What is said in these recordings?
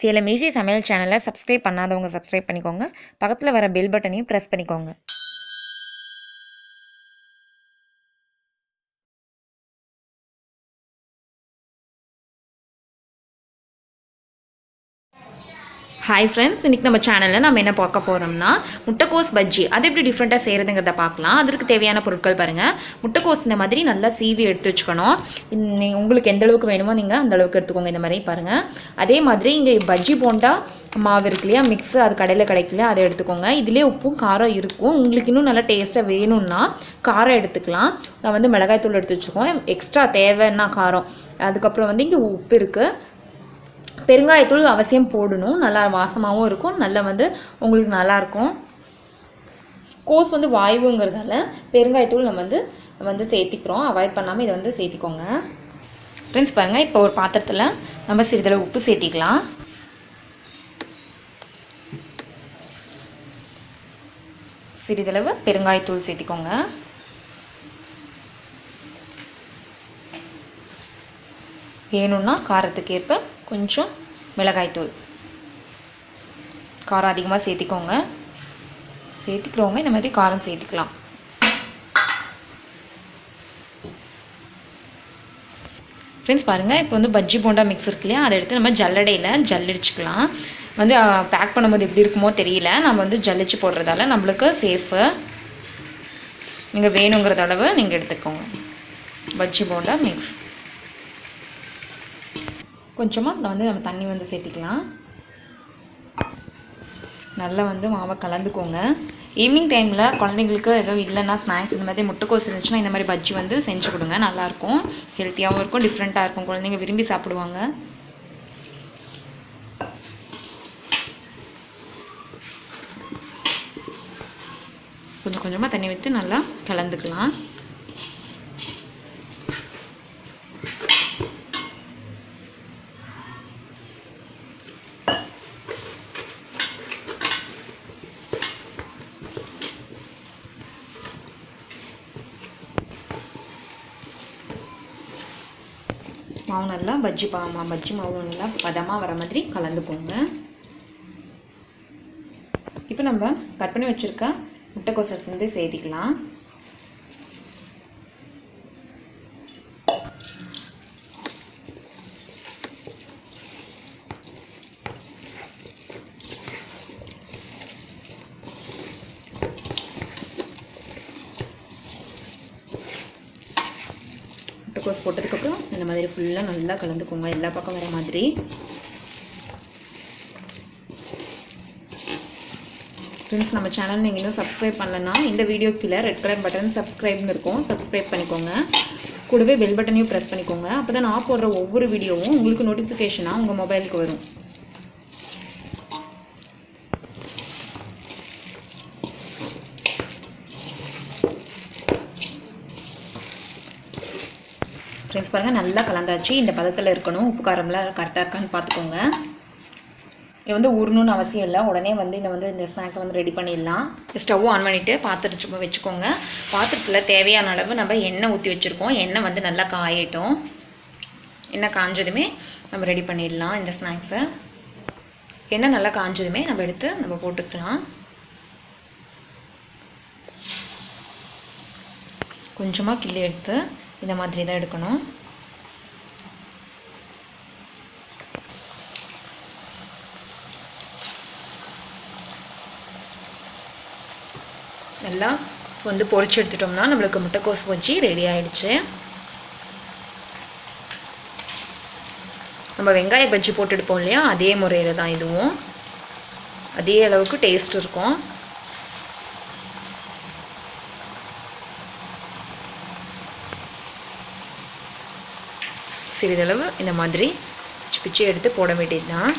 Salem easy சமையல் சேனலை subscribe பண்ணாதவங்க சப்ஸ்கிரைப் பண்ணிக்கோங்க. பக்கத்தில் வர பெல் பட்டனையும் ப்ரெஸ் பண்ணிக்கோங்க. ஹாய் ஃப்ரெண்ட்ஸ், இன்றைக்கி நம்ம சேனலில் நம்ம என்ன பார்க்க போகிறோம்னா முட்டைக்கோஸ் பஜ்ஜி. அது எப்படி டிஃப்ரெண்ட்டாக செய்கிறதுங்கிறத பார்க்கலாம். அதற்கு தேவையான பொருட்கள் பாருங்கள். முட்டைக்கோஸ் இந்த மாதிரி நல்லா சீவி எடுத்து வச்சுக்கணும். உங்களுக்கு எந்த அளவுக்கு வேணுமோ நீங்கள் அந்த அளவுக்கு எடுத்துக்கோங்க. இந்த மாதிரி பாருங்கள். அதே மாதிரி இங்கே பஜ்ஜி போண்டா மாவு இருக்கு இல்லையா, மிக்ஸு, அது கடையில் கிடைக்கலையா, அதை எடுத்துக்கோங்க. இதிலே உப்பும் காரம் இருக்கும். உங்களுக்கு இன்னும் நல்லா டேஸ்ட்டாக வேணும்னா காரம் எடுத்துக்கலாம். நான் வந்து மிளகாய்த்தூள் எடுத்து வச்சுருக்கோம். எக்ஸ்ட்ரா தேவைன்னா காரம். அதுக்கப்புறம் வந்து இங்கே உப்பு இருக்குது. பெருங்காயத்தூள் அவசியம் போடணும். நல்லா வாசமாகவும் இருக்கும். நல்லா வந்து உங்களுக்கு நல்லாயிருக்கும். கோஸ் வந்து வாயுங்கிறதால பெருங்காயத்தூள் நம்ம வந்து சேர்த்திக்கிறோம். அவாய்ட் பண்ணாமல் இதை வந்து சேர்த்திக்கோங்க. ஃப்ரெண்ட்ஸ் பாருங்கள், இப்போ ஒரு பாத்திரத்தில் நம்ம சிறிதளவு உப்பு சேர்த்திக்கலாம். சிறிதளவு பெருங்காயத்தூள் சேர்த்திக்கோங்க. வேணும்னா காரத்துக்கு ஏற்ப கொஞ்சம் மிளகாய்த்தூள், காரம் அதிகமாக சேர்த்திக்கோங்க. சேர்த்திக்கிறவங்க இந்த மாதிரி காரம் சேர்த்திக்கலாம். ஃப்ரெண்ட்ஸ் பாருங்கள், இப்போ வந்து பஜ்ஜி போண்டா மிக்ஸ் இருக்கு இல்லையா, அதை எடுத்து நம்ம ஜல்லடையில் ஜல்லடிச்சுக்கலாம். வந்து பேக் பண்ணும்போது எப்படி இருக்குமோ தெரியல. நம்ம வந்து ஜல்லிச்சு போடுறதால நம்மளுக்கு சேஃபு. நீங்கள் வேணுங்கிறத அளவு நீங்கள் எடுத்துக்கோங்க. பஜ்ஜி போண்டா மிக்ஸ் கொஞ்சமாக வந்து நம்ம தண்ணி வந்து சேர்த்திக்கலாம். நல்லா வந்து மாவை கலந்துக்கோங்க. ஈவினிங் டைமில் குழந்தைங்களுக்கு எதுவும் இல்லைன்னா ஸ்நாக்ஸ் இந்த மாதிரி முட்டைக்கோஸ் இருந்துச்சுன்னா இந்த மாதிரி பஜ்ஜி வந்து செஞ்சு கொடுங்க. நல்லாயிருக்கும், ஹெல்த்தியாகவும் இருக்கும், டிஃப்ரெண்ட்டாக இருக்கும். குழந்தைங்க விரும்பி சாப்பிடுவாங்க. கொஞ்சம் கொஞ்சமாக தண்ணி ஊற்றி நல்லா கலந்துக்கலாம். மாவு நல்லா பஜ்ஜி மாவு நல்லா பதமாக வர மாதிரி கலந்துக்கோங்க. இப்போ நம்ம கட் பண்ணி வச்சுருக்க முட்டைக்கோஸை வந்து சேர்த்திக்கலாம். முட்டைக்கோஸ் போட்டதுக்கப்புறம் இந்த மாதிரி ஃபுல்லாக நல்லா கலந்துக்கோங்க, எல்லா பக்கம் வர மாதிரி. ஃப்ரெண்ட்ஸ், நம்ம சேனல் நீங்கள் இன்னும் சப்ஸ்கிரைப் பண்ணலன்னா இந்த வீடியோ கீழே ரெட் கலர் பட்டன் சப்ஸ்கிரைப்னு இருக்கும், சப்ஸ்கிரைப் பண்ணிக்கோங்க. கூடவே பெல் பட்டனையும் ப்ரெஸ் பண்ணிக்கோங்க. அப்போ தான் நான் போடுற ஒவ்வொரு வீடியோவும் உங்களுக்கு நோட்டிஃபிகேஷனாக உங்கள் மொபைலுக்கு வரும். ஃப்ரெண்ட்ஸ் பாருங்கள், நல்லா கலந்தாச்சு. இந்த பதத்தில் இருக்கணும். உப்பு காரம்லாம் கரெக்டாக இருக்கான்னு பார்த்துக்கோங்க. இது வந்து ஊறணும்னு அவசியம் இல்லை. உடனே வந்து இந்த ஸ்நாக்ஸை வந்து ரெடி பண்ணிடலாம். ஸ்டவ் ஆன் பண்ணிவிட்டு பாத்திரத்தை வச்சுக்கோங்க. பாத்திரத்தில் தேவையான அளவு நம்ம எண்ணெய் ஊற்றி வச்சுருக்கோம். எண்ணெய் வந்து நல்லா காயட்டும். எண்ணெய் காஞ்சதுமே நம்ம ரெடி பண்ணிடலாம் இந்த ஸ்நாக்ஸை. எண்ணெய் நல்லா காஞ்சதுமே நம்ம எடுத்து நம்ம போட்டுக்கலாம். கொஞ்சமாக கிள்ளி எடுத்து இந்த மாதிரி தான் எடுக்கணும். நல்லா வந்து பொரிச்சு எடுத்துட்டோம்னா நம்மளுக்கு முட்டைக்கோஸ் பஜ்ஜி ரெடி ஆகிடுச்சு. நம்ம வெங்காய பஜ்ஜி போட்டு எடுப்போம் இல்லையா, அதே முறையில் தான் இதுவும். அதே அளவுக்கு டேஸ்ட் இருக்கும். சிறிதளவு இந்த மாதிரி பிச்சு எடுத்து போட வேண்டியது தான்.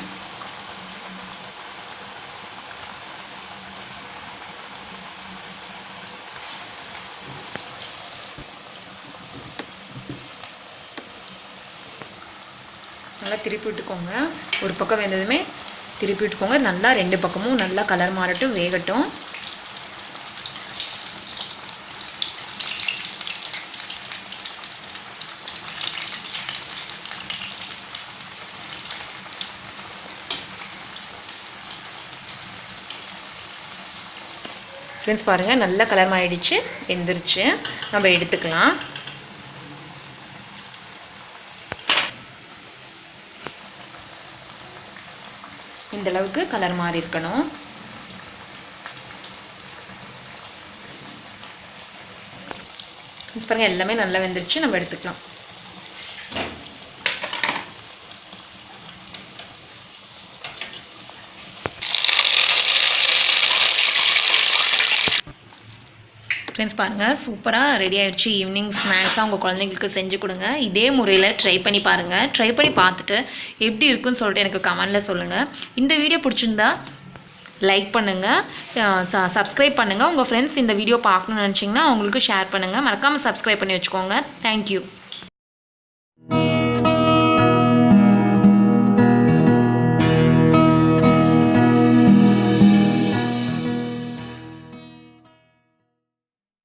நல்லா திருப்பி விட்டுக்கோங்க. ஒரு பக்கம் வெந்ததுமே திருப்பி விட்டுக்கோங்க. நல்லா ரெண்டு பக்கமும் நல்லா கலர் மாறட்டும், வேகட்டும். ஃப்ரெண்ட்ஸ் பாருங்கள் நல்ல கலர் மாறிடுச்சு, வெந்துருச்சு. நம்ம எடுத்துக்கலாம். இந்த அளவுக்கு கலர் மாறி இருக்கணும். பாருங்கள் எல்லாமே நல்லா வெந்துருச்சு, நம்ம எடுத்துக்கலாம். ஃப்ரெண்ட்ஸ் பாருங்கள் சூப்பராக ரெடி ஆகிடுச்சு. ஈவினிங் ஸ்நாக்ஸாக உங்கள் குழந்தைங்களுக்கு செஞ்சு கொடுங்க. இதே முறையில் ட்ரை பண்ணி பாருங்கள். ட்ரை பண்ணி பார்த்துட்டு எப்படி இருக்குன்னு சொல்லிட்டு எனக்கு கமெண்டில் சொல்லுங்கள். இந்த வீடியோ பிடிச்சிருந்தா லைக் பண்ணுங்கள், சப்ஸ்கிரைப் பண்ணுங்கள். உங்கள் ஃப்ரெண்ட்ஸ் இந்த வீடியோ பார்க்கணுன்னு நினச்சிங்கன்னா அவங்களுக்கு ஷேர் பண்ணுங்கள். மறக்காமல் சப்ஸ்கிரைப் பண்ணி வச்சுக்கோங்க. தேங்க்யூ.